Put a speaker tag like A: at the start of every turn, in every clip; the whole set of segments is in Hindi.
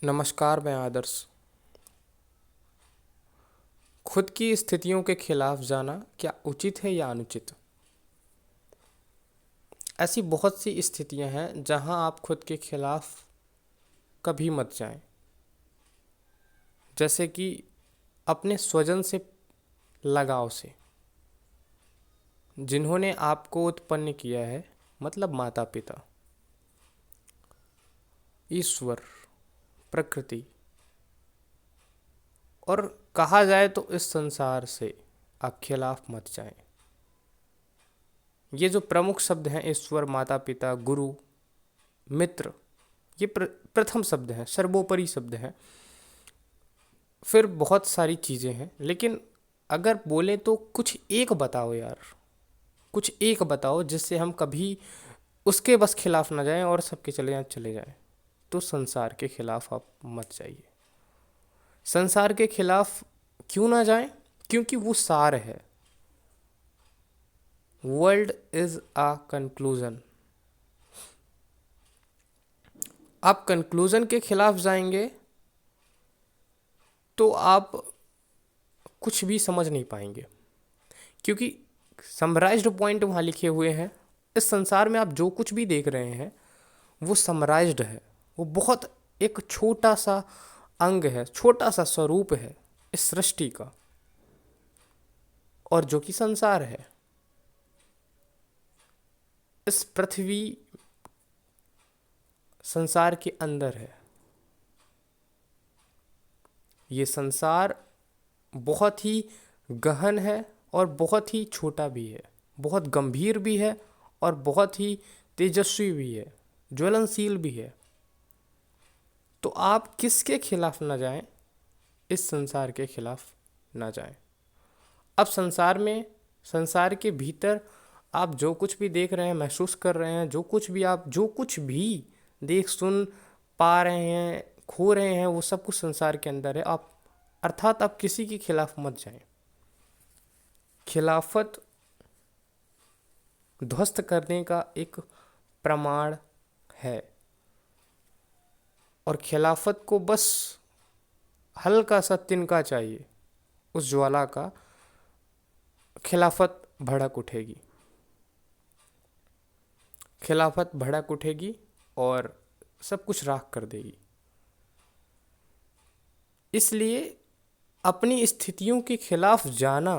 A: नमस्कार, मैं आदर्श। खुद की स्थितियों के खिलाफ जाना क्या उचित है या अनुचित? ऐसी बहुत सी स्थितियां हैं जहां आप खुद के खिलाफ कभी मत जाएं। जैसे कि अपने स्वजन से लगाव से, जिन्होंने आपको उत्पन्न किया है, मतलब माता पिता, ईश्वर, प्रकृति, और कहा जाए तो इस संसार से आप खिलाफ मत जाएं। ये जो प्रमुख शब्द हैं, ईश्वर, माता पिता, गुरु, मित्र, ये प्रथम शब्द हैं, सर्वोपरि शब्द हैं। फिर बहुत सारी चीज़ें हैं, लेकिन अगर बोले तो कुछ एक बताओ यार, कुछ एक बताओ जिससे हम कभी उसके बस खिलाफ ना जाएं और सबके चले जाएं। तो संसार के खिलाफ आप मत जाइए। संसार के खिलाफ क्यों ना जाएं? क्योंकि वो सार है। World is a conclusion. आप कंक्लूजन के खिलाफ जाएंगे तो आप कुछ भी समझ नहीं पाएंगे, क्योंकि समराइज्ड पॉइंट वहाँ लिखे हुए हैं। इस संसार में आप जो कुछ भी देख रहे हैं वो समराइज्ड है। वो बहुत एक छोटा सा अंग है, छोटा सा स्वरूप है इस सृष्टि का, और जो कि संसार है। इस पृथ्वी संसार के अंदर है। ये संसार बहुत ही गहन है और बहुत ही छोटा भी है, बहुत गंभीर भी है और बहुत ही तेजस्वी भी है, ज्वलनशील भी है। तो आप किसके खिलाफ ना जाएं? इस संसार के खिलाफ ना जाएं। अब संसार में, संसार के भीतर आप जो कुछ भी देख रहे हैं, महसूस कर रहे हैं, जो कुछ भी देख सुन पा रहे हैं, खो रहे हैं, वो सब कुछ संसार के अंदर है। आप अर्थात आप किसी के खिलाफ मत जाएं। खिलाफत ध्वस्त करने का एक प्रमाण है, और खिलाफत को बस हल्का सा तिनका चाहिए उस ज्वाला का, खिलाफत भड़क उठेगी। खिलाफत भड़क उठेगी और सब कुछ राख कर देगी। इसलिए अपनी स्थितियों के खिलाफ जाना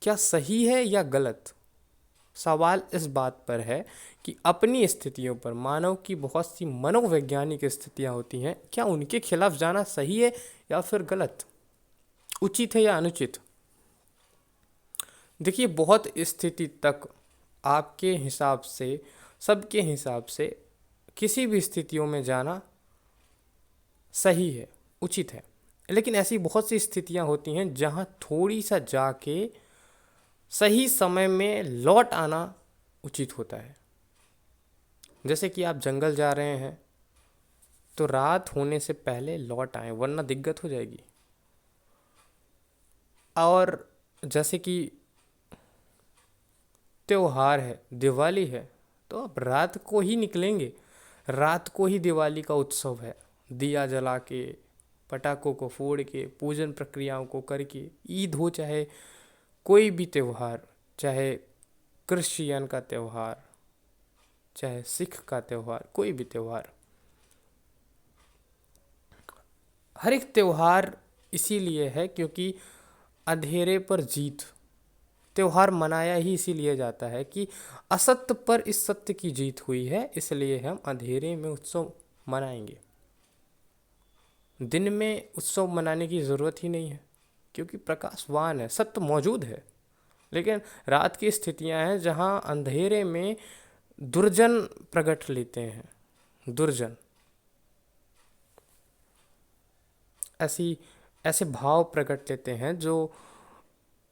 A: क्या सही है या गलत? सवाल इस बात पर है कि अपनी स्थितियों पर, मानव की बहुत सी मनोवैज्ञानिक स्थितियां होती हैं, क्या उनके खिलाफ जाना सही है या फिर गलत, उचित है या अनुचित? देखिए, बहुत स्थिति तक आपके हिसाब से, सबके हिसाब से, किसी भी स्थितियों में जाना सही है, उचित है। लेकिन ऐसी बहुत सी स्थितियां होती हैं जहां थोड़ी सा जाके सही समय में लौट आना उचित होता है। जैसे कि आप जंगल जा रहे हैं तो रात होने से पहले लौट आए, वरना दिक्कत हो जाएगी। और जैसे कि त्योहार है, दिवाली है, तो आप रात को ही निकलेंगे। रात को ही दिवाली का उत्सव है। दिया जला के, पटाखों को फोड़ के, पूजन प्रक्रियाओं को करके, ईद हो चाहे कोई भी त्यौहार, चाहे क्रिश्चियन का त्यौहार, चाहे सिख का त्यौहार, कोई भी त्यौहार, हर एक त्यौहार इसीलिए है क्योंकि अंधेरे पर जीत। त्यौहार मनाया ही इसीलिए जाता है कि असत्य पर इस सत्य की जीत हुई है, इसलिए हम अंधेरे में उत्सव मनाएंगे। दिन में उत्सव मनाने की ज़रूरत ही नहीं है, क्योंकि प्रकाशवान है, सत्य मौजूद है। लेकिन रात की स्थितियां हैं जहां अंधेरे में दुर्जन प्रकट लेते हैं। दुर्जन ऐसी ऐसे भाव प्रकट लेते हैं जो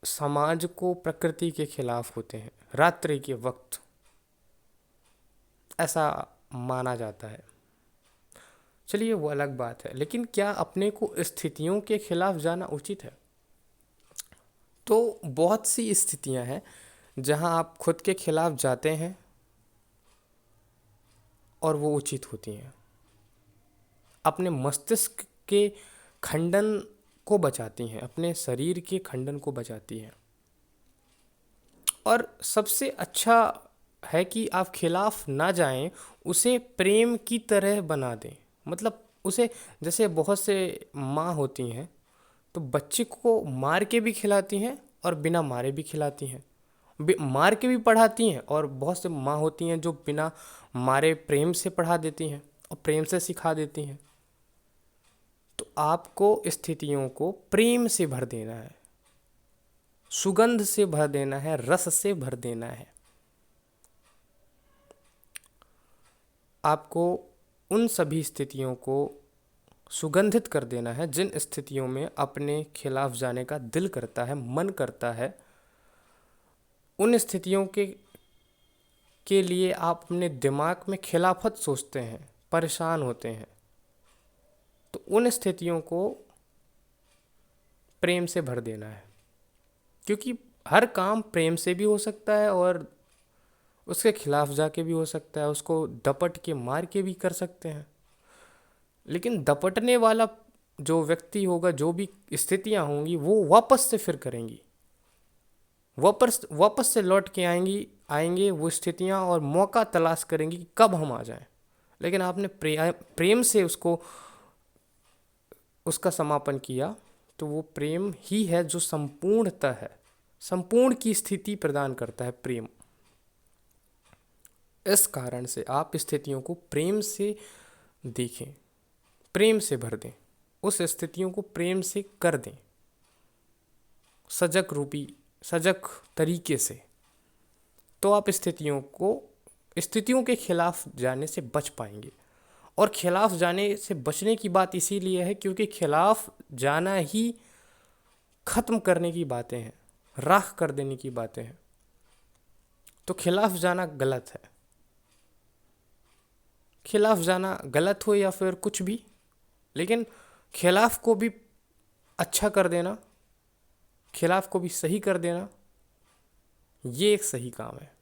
A: समाज को प्रकृति के खिलाफ होते हैं। रात्रि के वक्त ऐसा माना जाता है। चलिए, वो अलग बात है, लेकिन क्या अपने को स्थितियों के खिलाफ जाना उचित है? तो बहुत सी स्थितियां हैं जहां आप खुद के खिलाफ जाते हैं और वो उचित होती हैं। अपने मस्तिष्क के खंडन को बचाती हैं, अपने शरीर के खंडन को बचाती हैं। और सबसे अच्छा है कि आप खिलाफ ना जाएं, उसे प्रेम की तरह बना दें। मतलब उसे, जैसे बहुत से माँ होती हैं तो बच्चे को मार के भी खिलाती हैं और बिना मारे भी खिलाती हैं, मार के भी पढ़ाती हैं, और बहुत से माँ होती हैं जो बिना मारे प्रेम से पढ़ा देती हैं और प्रेम से सिखा देती हैं। तो आपको स्थितियों को प्रेम से भर देना है, सुगंध से भर देना है, रस से भर देना है। आपको उन सभी स्थितियों को सुगंधित कर देना है जिन स्थितियों में अपने खिलाफ जाने का दिल करता है, मन करता है। उन स्थितियों के लिए आप अपने दिमाग में खिलाफत सोचते हैं, परेशान होते हैं, तो उन स्थितियों को प्रेम से भर देना है। क्योंकि हर काम प्रेम से भी हो सकता है और उसके खिलाफ जाके भी हो सकता है, उसको दपट के मार के भी कर सकते हैं। लेकिन दपटने वाला जो व्यक्ति होगा, जो भी स्थितियां होंगी, वो वापस से फिर करेंगी, वापस से लौट के आएंगे वो स्थितियां, और मौका तलाश करेंगी कि कब हम आ जाएं। लेकिन आपने प्रेम से उसका समापन किया, तो वो प्रेम ही है जो संपूर्णता है, संपूर्ण की स्थिति प्रदान करता है प्रेम। इस कारण से आप स्थितियों को प्रेम से देखें, प्रेम से भर दें, उस स्थितियों को प्रेम से कर दें, सजग तरीके से। तो आप स्थितियों के खिलाफ जाने से बच पाएंगे। और खिलाफ जाने से बचने की बात इसीलिए है क्योंकि खिलाफ जाना ही खत्म करने की बातें हैं, राख कर देने की बातें हैं। तो खिलाफ जाना गलत है। खिलाफ जाना गलत हो या फिर कुछ भी, लेकिन खिलाफ को भी अच्छा कर देना, खिलाफ को भी सही कर देना, ये एक सही काम है।